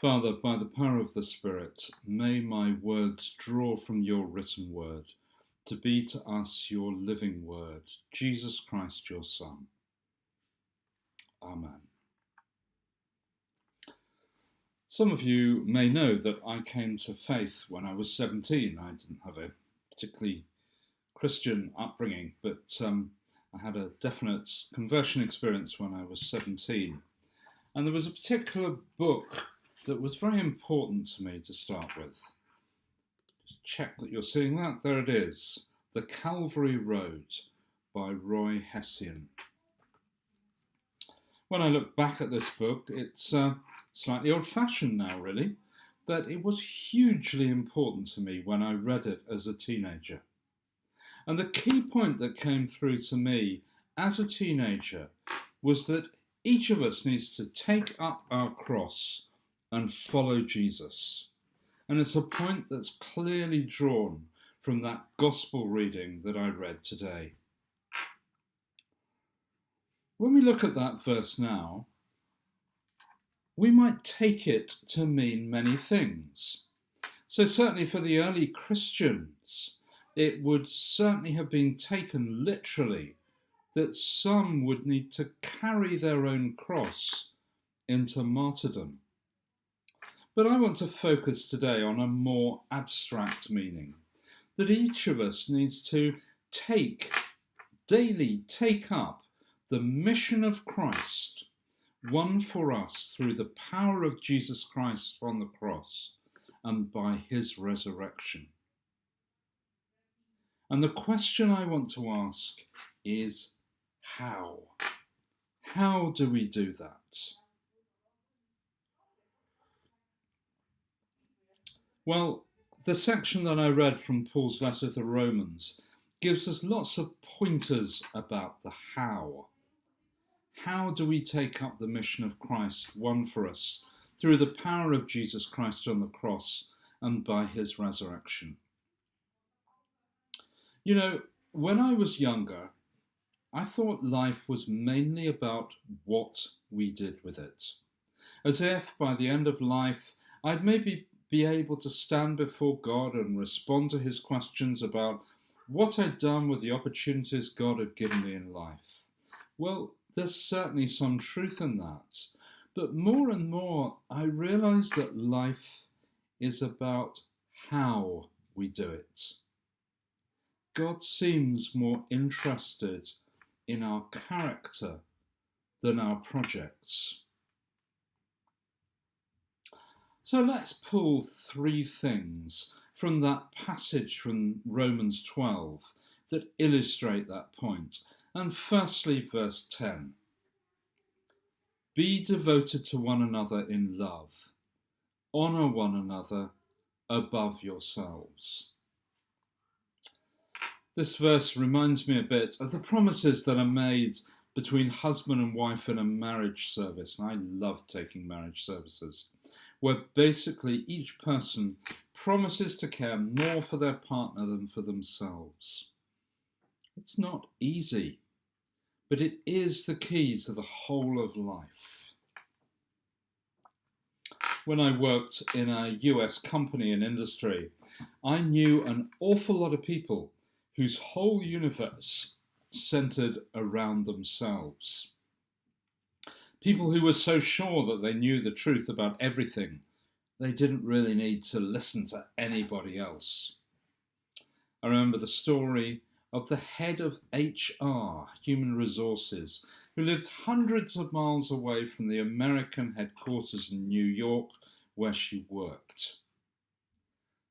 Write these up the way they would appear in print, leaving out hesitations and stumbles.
Father, by the power of the Spirit, may my words draw from your written word to be to us your living word, Jesus Christ, your Son. Amen. Some of you may know that I came to faith when I was 17. I didn't have a particularly Christian upbringing, but I had a definite conversion experience when I was 17. And there was a particular book that was very important to me to start with. Just check that you're seeing that. There it is. The Calvary Road by Roy Hession. When I look back at this book, it's slightly old-fashioned now, really, but it was hugely important to me when I read it as a teenager. And the key point that came through to me as a teenager was that each of us needs to take up our cross and follow Jesus. And it's a point that's clearly drawn from that gospel reading that I read today. When we look at that verse now, we might take it to mean many things. So certainly for the early Christians, it would certainly have been taken literally that some would need to carry their own cross into martyrdom. But I want to focus today on a more abstract meaning, that each of us needs to daily take up the mission of Christ, won for us through the power of Jesus Christ on the cross and by his resurrection. And the question I want to ask is how? How do we do that? Well, the section that I read from Paul's letter to the Romans gives us lots of pointers about the how. How do we take up the mission of Christ won for us through the power of Jesus Christ on the cross and by his resurrection? You know, when I was younger, I thought life was mainly about what we did with it. As if by the end of life, I'd maybe be able to stand before God and respond to his questions about what I'd done with the opportunities God had given me in life. Well, there's certainly some truth in that. But more and more, I realise that life is about how we do it. God seems more interested in our character than our projects. So let's pull three things from that passage from Romans 12 that illustrate that point. And firstly, verse 10. Be devoted to one another in love. Honour one another above yourselves. This verse reminds me a bit of the promises that are made between husband and wife in a marriage service. And I love taking marriage services, where basically each person promises to care more for their partner than for themselves. It's not easy, but it is the key to the whole of life. When I worked in a US company in industry, I knew an awful lot of people whose whole universe centred around themselves. People who were so sure that they knew the truth about everything, they didn't really need to listen to anybody else. I remember the story of the head of HR, Human Resources, who lived hundreds of miles away from the American headquarters in New York, where she worked.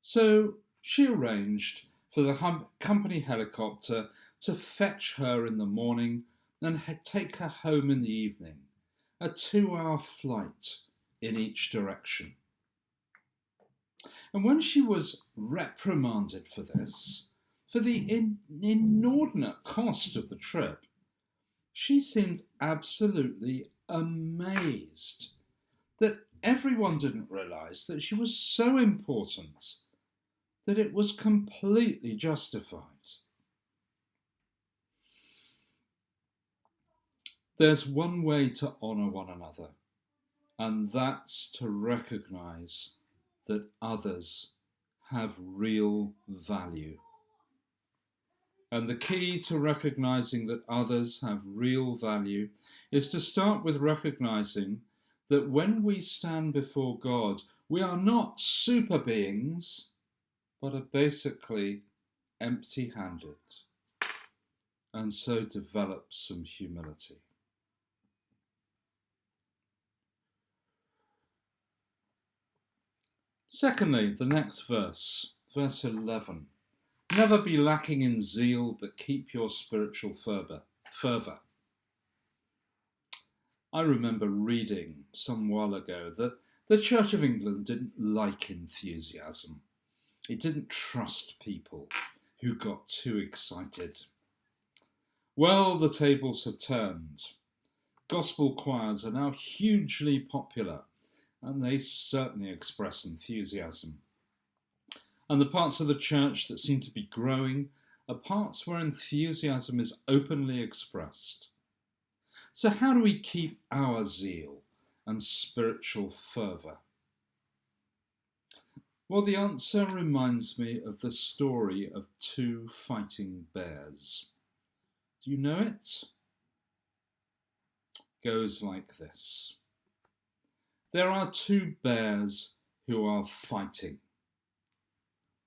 So she arranged for the company helicopter to fetch her in the morning and take her home in the evening, a 2-hour flight in each direction. And when she was reprimanded for this, for the inordinate cost of the trip, she seemed absolutely amazed that everyone didn't realise that she was so important that it was completely justified. There's one way to honour one another, and that's to recognize that others have real value. And the key to recognizing that others have real value is to start with recognizing that when we stand before God, we are not super beings, but are basically empty-handed, and so develop some humility. Secondly, the next verse, verse 11. Never be lacking in zeal, but keep your spiritual fervour. I remember reading some while ago that the Church of England didn't like enthusiasm. It didn't trust people who got too excited. Well, the tables have turned. Gospel choirs are now hugely popular, and they certainly express enthusiasm. And the parts of the church that seem to be growing are parts where enthusiasm is openly expressed. So how do we keep our zeal and spiritual fervour? Well, the answer reminds me of the story of two fighting bears. Do you know it? It goes like this. There are two bears who are fighting.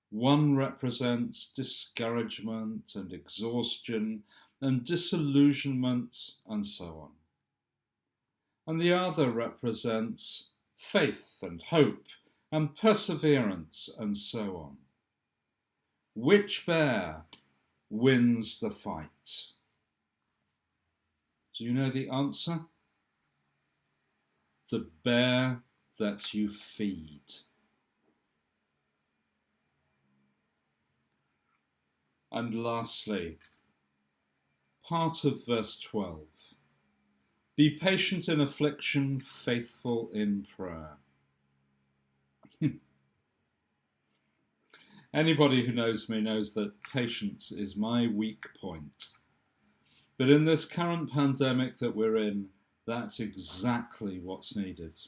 One represents discouragement and exhaustion and disillusionment and so on. And the other represents faith and hope and perseverance and so on. Which bear wins the fight? Do you know the answer? The bear that you feed. And lastly, part of verse 12. Be patient in affliction, faithful in prayer. Anybody who knows me knows that patience is my weak point. But in this current pandemic that we're in, that's exactly what's needed.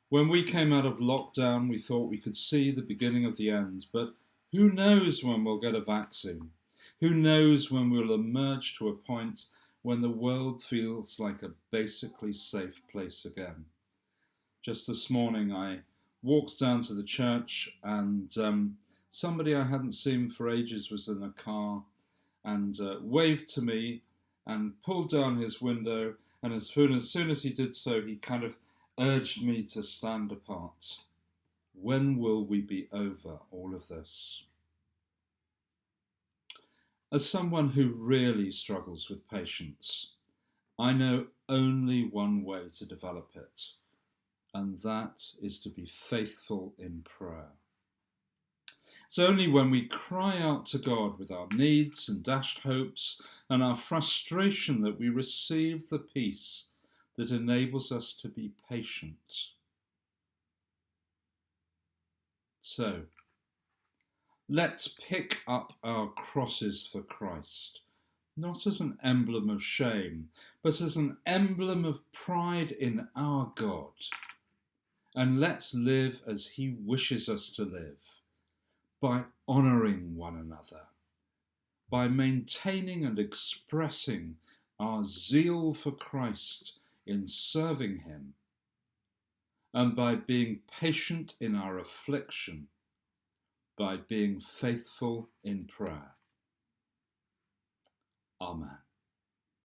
When we came out of lockdown, we thought we could see the beginning of the end, but who knows when we'll get a vaccine? Who knows when we'll emerge to a point when the world feels like a basically safe place again? Just this morning I walked down to the church and somebody I hadn't seen for ages was in a car and waved to me and pulled down his window, and as soon as he did so, he kind of urged me to stand apart. When will we be over all of this? As someone who really struggles with patience, I know only one way to develop it, and that is to be faithful in prayer. It's only when we cry out to God with our needs and dashed hopes and our frustration that we receive the peace that enables us to be patient. So, let's pick up our crosses for Christ, not as an emblem of shame, but as an emblem of pride in our God. And let's live as He wishes us to live, by honouring one another, by maintaining and expressing our zeal for Christ in serving Him, and by being patient in our affliction, by being faithful in prayer. Amen.